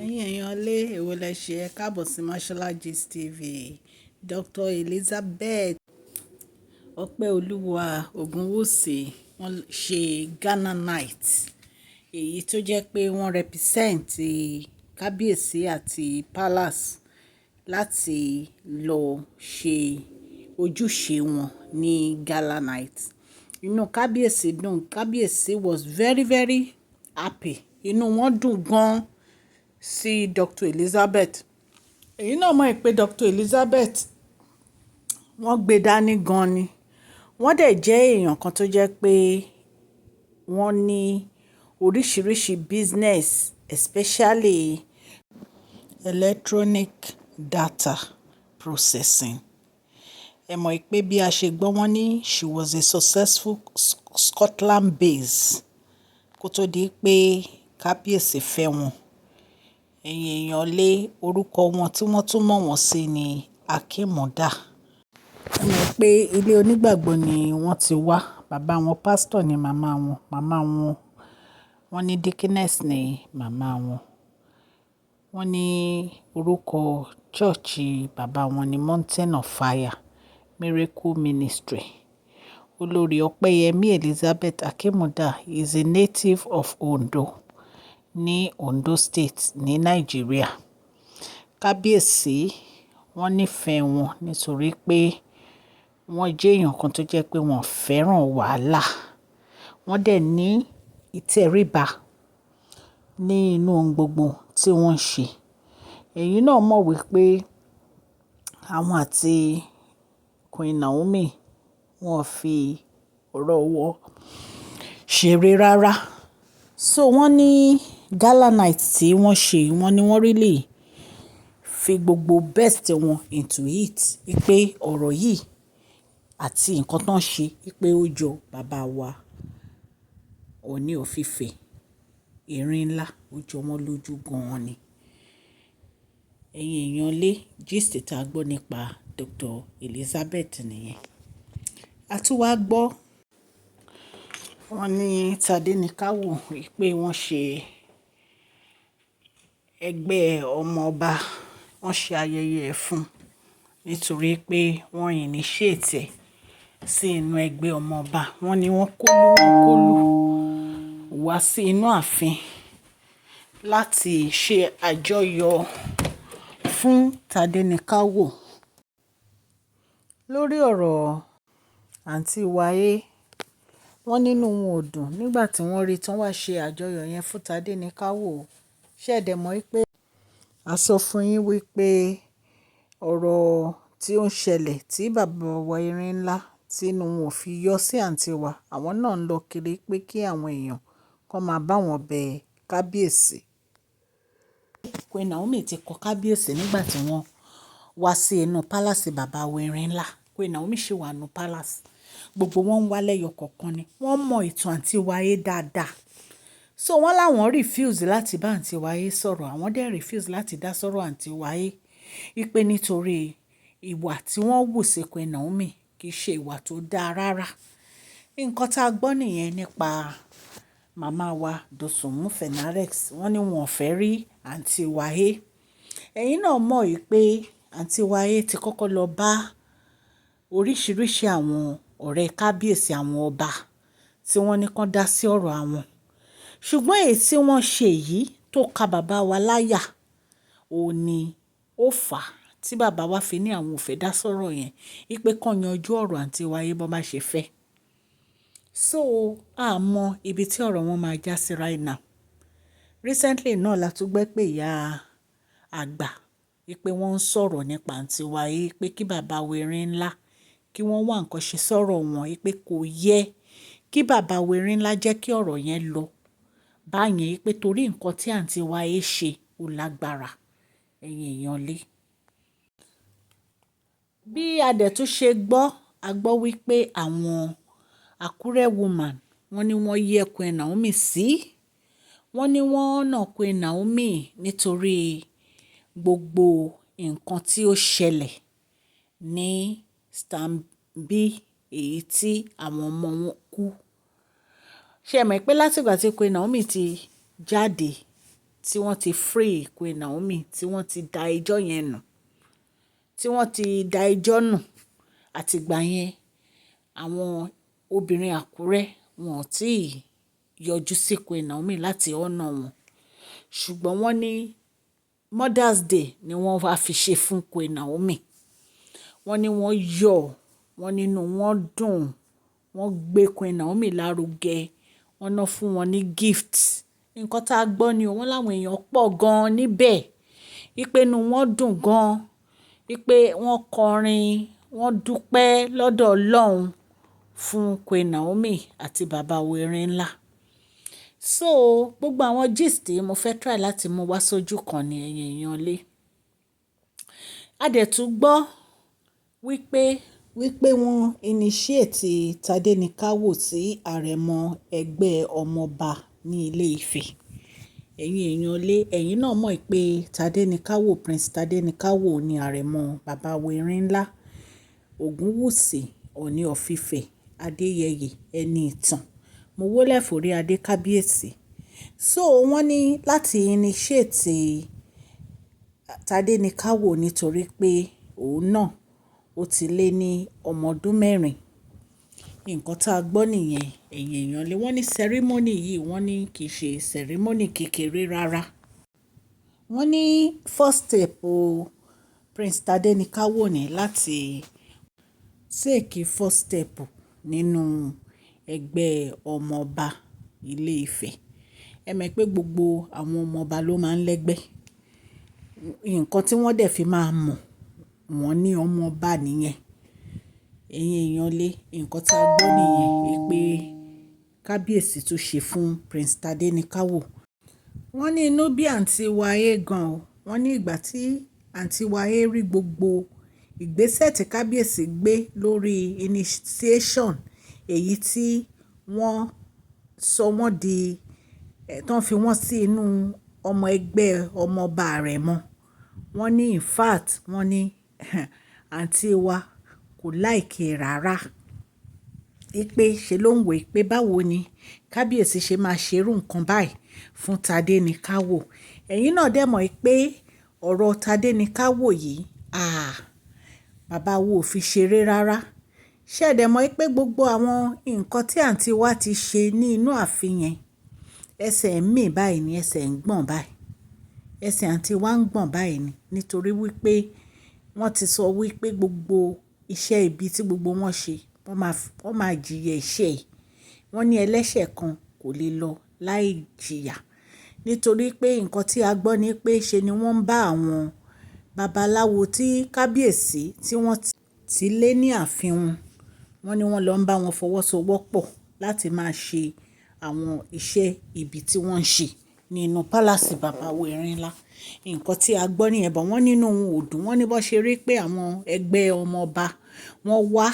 Ẹ̀yin èèyàn lé èwo lẹ ṣe ẹ káàbọ̀ sí Mashola Gist TV. Dr. Elizabeth Ọpẹ́olúwa Ògúnwùsì wọ́n ṣe Ghana night èyí tó jẹ́ pé wọ́n represent kábíyèsí àti palace láti lọ ṣe ojúṣe wọn ní gala night. Inú kábíyèsí dùn, kábíyèsí was very very happy, inú wọn dùn gan sí Dr. Elizabeth. Èyí náà mọ̀ pé Dr. Elizabeth wọ́n gbé dání gan ni. Wọ́n dẹ̀ jẹ́ èèyàn kan tó jẹ́ pé wọ́n ní oríṣiríṣi business, especially electronic data processing. Ẹ mọ̀ pé bí a ṣe gbọ́ wọ́n ní she was a successful Scotland base kó tó di pé kábíyèsí fẹ́ wọn. Ẹ̀yin èèyàn lé orúkọ wọn tí wọ́n tún mọ̀ wọ́n sí ní Akínmọ́dà. Ẹ mọ̀ pé ilé onígbàgbọ́ ni wọ́n ti wá. Bàbá wọn pastor ni màmá wọn. Màmá wọn wọ́n ní deaconess ni màmá wọn. Wọ́n ní orúkọ church bàbá wọn ní Mountain of Fire Miracle Ministry. Olórí Ọpẹ́yẹmí Elizabeth Akínmọ́dà is a native of Ondo ní Ondo State ní Nàìjíríà. Kábíyèsí wọ́n nífẹ̀ẹ́ wọn nítorí pé wọ́n jẹ́ èèyàn kan tó jẹ́ pé wọ́n fẹ́ràn wàhálà. Wọ́n dẹ̀ ní ìtẹríba ní inú ohun gbogbo tí wọ́n ń ṣe. Ẹ̀yin náà mọ̀ wípé àwọn àti Queen Naomi wọ́n fi ọ̀rọ̀ wọn ṣeré rárá. So wọ́n ní gala night tí wọ́n ṣe, wọ́n ní wọ́n really fi gbogbo best wọn into it. Wípé ọ̀rọ̀ yìí àti nǹkan tó ń ṣe wípé ó jọ bàbá wa Ọọ̀ni of Ifẹ̀, Erin ńlá, ó jọ wọ́n lójú gan-an ni. Ẹ̀yin èèyàn lé gist tá a gbọ́ nípa Dr. Elizabeth nìyẹn. A tún wá gbọ́ wọ́n ní Tadenikawo pé wọ́n ṣe ẹgbẹ́ ọmọ ọba, wọ́n ṣe ayẹyẹ fún nítorí pé wọ́n initiate sí inú ẹgbẹ́ ọmọ ọba. Wọ́n ní wọ́n kólú wá sí inú ààfin láti ṣe àjọyọ̀ fún Tadenikawo. Lórí ọ̀rọ̀ àǹtí Wáyé, wọ́n nínú wọn ò dùn nígbà tí wọ́n rí tí wọ́n wá ṣe àjọyọ̀ yẹn fún Tadenikawo. Ṣẹ̀dẹ̀ mọ̀ wípé a sọ fún yín wípé ọ̀rọ̀ tí ó ń ṣẹlẹ̀ tí bàbá wa Erin ńlá tí inú wọn ò fi yọ sí àǹtí wa, àwọn náà ń lọ kiri pé kí àwọn èèyàn kan máa bá wọn bẹ kábíyèsí. Queen Naomi ti kọ kábíyèsí nígbà tí wọ́n wá sí inú palace bàbá wa Erin ńlá. Queen Naomi ṣì wà nínú palace. Gbogbo wọn ń wá lẹ́yọ kọ̀ọ̀kan ni. Wọ́n mọ ìtàn àǹtí Wáyé dáadáa. So wọ́n láwọn refuse láti bá àǹtí Wáyé sọ̀rọ̀. Àwọn dẹ̀ refuse láti dá sọ̀rọ̀ àǹtí Wáyé. Wípé nítorí ìwà tí wọ́n wù sí Queen Naomi kì í ṣe ìwà tó dáa rárá. Nǹkan tá a gbọ́ nìyẹn nípa màmá wa Dosùnmú Fenarex. Wọ́n ní wọn ò fẹ́ rí àǹtí Wáyé. Ẹ̀yin náà mọ̀ wípé àǹtí Wáyé ti kọ́kọ́ lọ bá oríṣiríṣi àwọn ọ̀rẹ́ kábíyèsí, àwọn ọba tí wọ́n ní kán dá sí ọ̀rọ̀ àwọn. Ṣùgbọ́n èyí tí wọ́n ṣe yìí tó ka bàbá wa láyà, òun ni ó fà á tí bàbá wa fi ní àwọn ò fẹ́ dá sọ̀rọ̀ yẹn. Wípé kán yanjú ọ̀rọ̀ àǹtí Wáyé bó bá ṣe fẹ́. So a mọ ibi tí ọ̀rọ̀ wọn máa já sí right now. Recently náà la tún gbẹ́ pé ìyá àgbà wípé wọ́n ń sọ̀rọ̀ nípa àǹtí Wáyé pé kí bàbá wa Erin ńlá kí wọ́n wá nǹkan ṣe sọ̀rọ̀ wọn. Wípé kò yẹ kí bàbá wa Erin ńlá jẹ́ kí ọ̀rọ̀ yẹn lọ báyẹn. Wípé torí nǹkan tí àǹtí Wáyé ṣe ó lágbára. Ẹ̀yin èèyàn lé. Bí a dẹ̀ tún ṣe gbọ́, a gbọ́ wípé àwọn Àkúrẹ́ woman wọ́n ní wọ́n yẹ Queen Naomi sí. Wọ́n ní wọ́n nà Queen Naomi nítorí gbogbo nǹkan tí ó ṣẹlẹ̀ ní Stanbic èyí tí àwọn ọmọ wọn kú. Ṣé ẹ mọ̀ pé látìgbà tí Queen Naomi ti jáde tí wọ́n ti free Queen Naomi, tí wọ́n ti da ẹjọ́ yẹn nù, tí wọ́n ti da ẹjọ́ nù, àtìgbà yẹn àwọn obìnrin Àkúrẹ́ wọn ò tí ì yọjú sí Queen Naomi láti ọ̀nà wọn. Ṣùgbọ́n wọ́n ní Mother's Day ni wọ́n wá fi ṣe fún Queen Naomi. Wọ́n ní wọ́n yọ̀, wọ́n nínú wọn dùn, wọ́n gbé Queen Naomi lárugẹ, wọ́n ná fún wọn ní gift. Nǹkan tá a gbọ́ ni wọ́n láwọn èèyàn pọ̀ gan-an níbẹ̀, wípé inú wọn dùn gan-an, wípé wọ́n kọrin, wọ́n dúpẹ́ lọ́dọ̀ Ọlọ́run fún Queen Naomi àti bàbá Erin ńlá. So gbogbo àwọn gist mo fẹ́ try láti mú wá sójú kan ní ẹ̀yin èèyàn lé. A dẹ̀ tún gbọ́ wípé wọ́n initiate Tadenikawo sí àrẹ̀mọ ẹgbẹ́ ọmọọba ní Ilé Ifẹ̀. Ẹ̀yin èèyàn lé, ẹ̀yin náà mọ̀ pé Tadenikawo, Prince Tadenikawo ni àrẹ̀mọ bàbá Erin ńlá, Ògúnwùsì Ọọ̀ni of Ifẹ̀, Adéyẹyè ẹni ìtàn, mo wólẹ̀ forí adé kábíyèsí. So wọ́n ní láti initiate Tadenikawo nítorí pé òun náà ó ti lé ní ọmọ ọdún 4. Nǹkan tá a gbọ́ nìyẹn ẹ̀yin èèyàn lé. Wọ́n ní ceremony yìí, wọ́n ní kì í ṣe ceremony kékeré rárá. Wọ́n ní first step Prince Tadenikawo ní láti take first step nínú ẹgbẹ́ ọmọọba Ilé Ifẹ̀. Ẹ mọ̀ pé gbogbo àwọn ọmọọba ló máa ń lẹ́gbẹ́. Nǹkan tí wọ́n dẹ̀ fi máa mọ̀ wọ́n ní ọmọọba nìyẹn. Ẹ̀yin èèyàn lé, nǹkan tá a gbọ́ nìyẹn pé kábíyèsí tún ṣe fún Prince Tadenikawo. Wọ́n ní inú bí àǹtí Wáyé gan o. Wọ́n ní ìgbà tí àǹtí Wáyé rí gbogbo ìgbésẹ̀ tí kábíyèsí gbé lórí initiation, èyí tí wọ́n sọ wọ́n di tán fi wọ́n sí inú ọmọ ẹgbẹ́ ọmọọba àrẹ̀mọ. Wọ́n ní in fact wọ́n ní àǹtí wa kò like rárá. Pé ṣe ló ń wò pé báwo ni kábíyèsí ṣe máa ṣerú nǹkan báyìí fún Tadenikawo. Ẹ̀yin náà dẹ̀ mọ̀ pé ọ̀rọ̀ Tadenikawo yìí, bàbá wo ò fi ṣeré rárá. Ṣé ẹ dẹ̀ mọ̀ pé gbogbo àwọn nǹkan tí àǹtí wa ti ṣe ní inú ààfin yẹn, ẹsẹ̀ ń mì báyìí ni, ẹsẹ̀ ń gbọ̀n báyìí. Ẹsẹ̀ àǹtí wa ń gbọ̀n báyìí ni nítorí wípé wọ́n ti sọ wípé gbogbo iṣẹ́ ibi tí gbogbo wọn ṣe, wọ́n máa jìyà ẹ̀ṣẹ̀. Wọ́n ní ẹlẹ́ṣẹ̀ kan kò lè lọ láì jìyà. Nítorí pé nǹkan tí a gbọ́ ni pé ṣe ni wọ́n ń bá àwọn babaláwo tí kábíyèsí tí wọ́n ti lé ní ààfin wọn. Wọ́n ní wọ́n lọ ń bá wọn fọwọ́sowọ́pọ̀ láti máa ṣe àwọn iṣẹ́ ibi tí wọ́n ń ṣe nínú pálásì bàbá Erin ńlá. Nǹkan tí a gbọ́ nìyẹn, bọ̀ wọ́n nínú ohun òdùn. Wọ́n ní bó ṣe rí pé àwọn ẹgbẹ́ ọmọọba wọ́n wá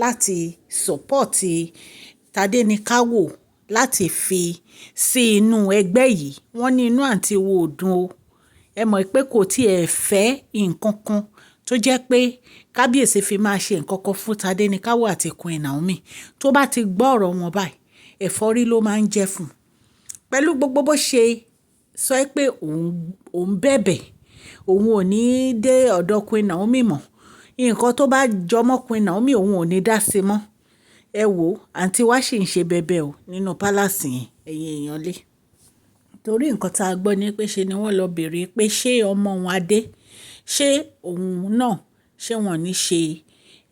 láti support Tadenikawo láti fi sí inú ẹgbẹ́ yìí. Wọ́n ní inú àǹtí wo òdùn o. Ẹ mọ̀ pé kò tiẹ̀ fẹ́ nǹkan kan tó jẹ́ pé kábíyèsí fi máa ṣe nǹkan kan fún Tadenikawo àti Queen Naomi. Tó bá ti gbọ́ ọ̀rọ̀ wọn báyìí, ẹ̀fọ́rí ló máa ń jẹ́ fún un. Pẹ̀lú gbogbo bó ṣe sọ pé òun bẹ̀bẹ̀, òun ò ní dé ọ̀dọ̀ Queen Naomi mọ́. Nǹkan tó bá jọmọ́ Queen Naomi òun ò ní dá sí mọ́. Ẹ wò, àǹtí wa sì ń ṣe bẹ̀bẹ̀ o nínú pálásì yẹn ẹ̀yin èèyàn lé. Torí nǹkan tá a gbọ́ ni pé ṣe ni wọ́n lọ bèèrè pé ṣé ọmọ wọn Adé, ṣé òun náà, ṣé wọ́n ní ṣe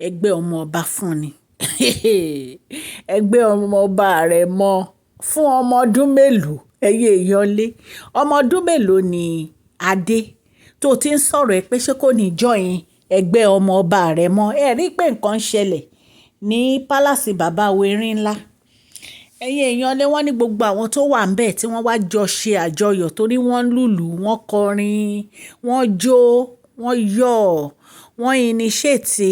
ẹgbẹ́ ọmọọba fún ni. Ẹgbẹ́ ọmọọba àrẹ̀mọ fún ọmọ ọdún mélòó ẹ̀yin èèyàn lé. Ọmọ ọdún mélòó ni Adé tó ti ń sọ̀rọ̀ ẹ pé ṣé kò ní join ẹgbẹ́ ọmọọba àrẹ̀mọ. Ẹ rí pé nǹkan ń ṣẹlẹ̀ ní pálásì bàbá Erin ńlá. Ẹ̀yin èèyàn lé, wọ́n ní gbogbo àwọn tó wà ńbẹ̀ tí wọ́n wá jọ ṣe àjọyọ̀ torí wọ́n lùlù, wọ́n kọrin, wọ́n jó, wọ́n yọ̀, wọ́n initiate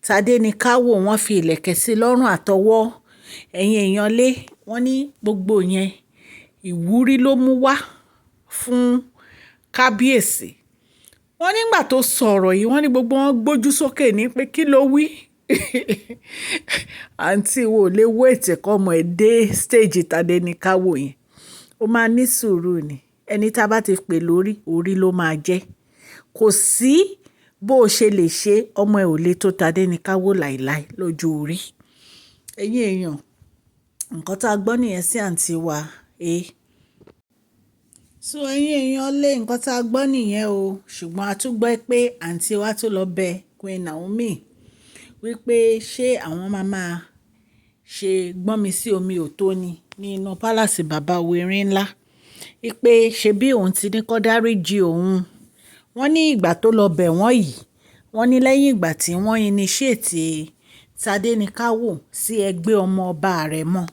Tadenikawo, wọ́n fi ìlẹ̀kẹ̀ sí lọ́rùn àtọwọ́. Ẹ̀yin èèyàn lé, wọ́n ní gbogbo yẹn ìwúrí ló mú wá fún kábíyèsí. Wọ́n nígbà tó sọ̀rọ̀ yìí, wọ́n ní gbogbo wọn gbójú sókè ní pé kí ló wí. Àǹtí wo lè wait kọ́mọ ẹ̀ dé stage Tadenikawo yẹn. Ó máa ní sùúrù ni. ẹni tá a bá ti pè lórí orí ló máa jẹ́. Kò sí bó o ṣe lè ṣe ọmọ ẹ̀ ò lè tó Tadenikawo láìláì lójú orí. Ẹ̀yin èèyàn, nǹkan tá a gbọ́ nìyẹn sí àǹtí wa. So ẹ̀yin èèyàn lé nǹkan tá a gbọ́ nìyẹn o, ṣùgbọ́n a tún gbọ́ pé àǹtí wa tó lọ bẹ Queen Naomi wípé ṣé àwọn máa ṣe gbọ́n mi sí omi òtó ni nínú pálásì bàbá Erin ńlá, wípé ṣe bí òun ti ní kó dáríjì òun. Wọ́n ní ìgbà tó lọ bẹ̀ wọ́n yìí, wọ́n ní lẹ́yìn ìgbà tí wọ́n initiate Tadenikawo sí ẹgbẹ́ ọmọ ọba rẹ̀ mọ́,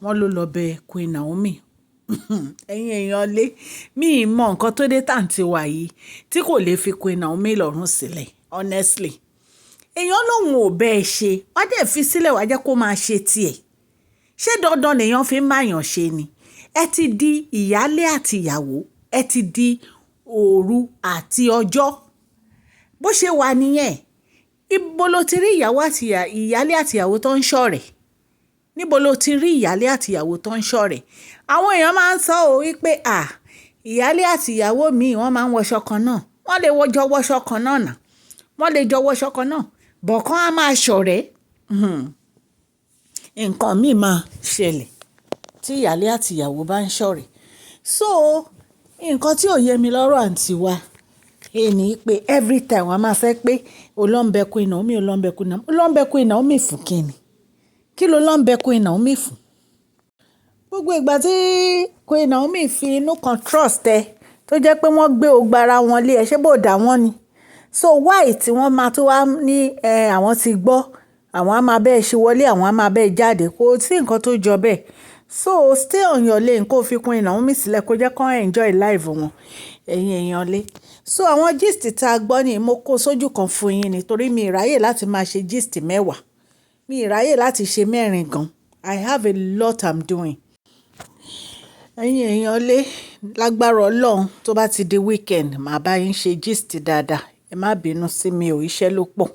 wọ́n ló lọ bẹ Queen Naomi. Ẹ̀yin èèyàn lé mi ì mọ nǹkan tó dé tàǹtí wà yìí tí kò lè fi Queen Naomi lọ́rùn sílẹ̀ honestly. Èèyàn lòun ò bẹ́ẹ̀ ṣe wá dẹ̀ fi sílẹ̀ wá jẹ́ kó máa ṣe tiẹ̀. Ṣé dandan lèèyàn fi ń báyàn ṣe ni? Ẹ ti di ìyálé àti ìyàwó, ẹ ti di òru àti ọjọ́. Bó ṣe wà nìyẹn. Ibo lo ti rí ìyálé àti ìyàwó tó ń ṣọ̀rẹ́? Níbo lo ti rí ìyálé àti ìyàwó tó ń ṣọ̀rẹ́? Àwọn èèyàn máa ń sọ wípé ìyálé àti ìyàwó mi wọ́n máa ń wọṣọ kan náà. Wọ́n lè jọ wọṣọ kan náà nà. Wọ́n lè jọ wọṣọ kan náà. Bọ̀kan á máa ṣọ̀rẹ́. Nǹkan míì máa ṣẹlẹ̀ tí ìyálé àti ìyàwó bá ń ṣọ̀rẹ́. So nǹkan tí ò yé mi lọ́rọ̀ àǹtí wa ni pé every time wọ́n máa fẹ́ pé olóńbẹ Queen Naomi, olóńbẹ Queen Naomi, olóńbẹ Queen Naomi fún kíni? Kí ló lóńbẹ Queen Naomi fún? Gbogbo ìgbà tí Queen Naomi fi inú kan trust ẹ tó jẹ́ pé wọ́n gbé ogbara wọn lé ẹ, ṣé bó dà wọ́n ni? So why tí wọ́n máa tó wá ní àwọn ti gbọ́, àwọn á máa bẹ́ẹ̀ ṣe wọlé, àwọn á máa bẹ́ẹ̀ jáde, kò sí nǹkan tó jọ bẹ́ẹ̀. So stay on your lane kó fi Queen Naomi sílẹ̀ kó jẹ́ kó enjoy life wọn. Ẹ̀yin èèyàn lé. So àwọn gist tá a gbọ́ ni mo kó sójú kan fún yín nítorí mi ìráyè láti máa ṣe gist mẹ́wàá. Mi ìráyè láti ṣe mẹ́rin gan. I have a lot I'm doing. Ẹ̀yin èèyàn lé, lágbára Ọlọ́run tó bá ti di weekend màá bá yín ṣe gist dáadáa. Ẹ má bínú sí mi ò, iṣẹ́ ló pọ̀.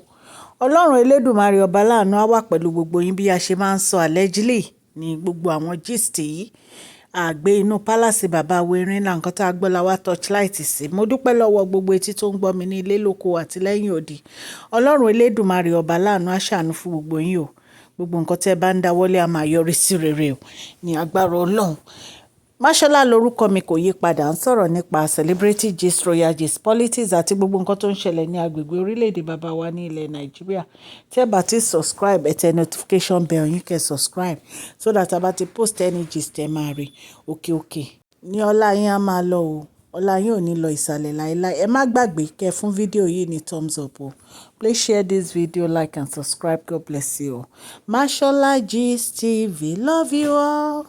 Ọlọ́run Elédùmarè ọba láàánú á wà pẹ̀lú gbogbo yín bí a ṣe máa ń sọ allegedly ní gbogbo àwọn gist yìí. Àgbé inú pálásì bàbá Erin ńlá nǹkan tá a gbọ́ la wá torchlight sí. Mo dúpẹ́ lọ́wọ́ gbogbo etí tó ń gbọ́ mi ní ilé lóko àti lẹ́yìn odi. Ọlọ́run Elédùmarè ọba láàánú á ṣàánú fún gbogbo yín o. Gbogbo nǹkan tẹ́ bá ń dáwọ́lé a máa yọrí sí rere o ní agbára Ọlọ́run. Máṣọ́lá lórúkọ mi kò yí padà, ń sọ̀rọ̀ nípa celebrity gist, royal gist, politics àti gbogbo nǹkan tó ń ṣẹlẹ̀ ní agbègbè orílẹ̀-èdè bàbá wa ní ilẹ̀ Nàìjíríà. Tí ẹ bá ti subscribe, ẹ tẹ notification bell yín kẹ́ subscribe so that a bá ti post any gist ẹ máa rí. Okay. Ní ọlá yín á máa lọ o. Ọlá yín ò ní lọ ìsàlẹ̀ láéláé. Ẹ má gbàgbé kẹ́ fún fídíò yìí ní thumbs up o. Please share this video, like and subscribe. God bless you all. Máṣọ́lá Gist TV. Love you all.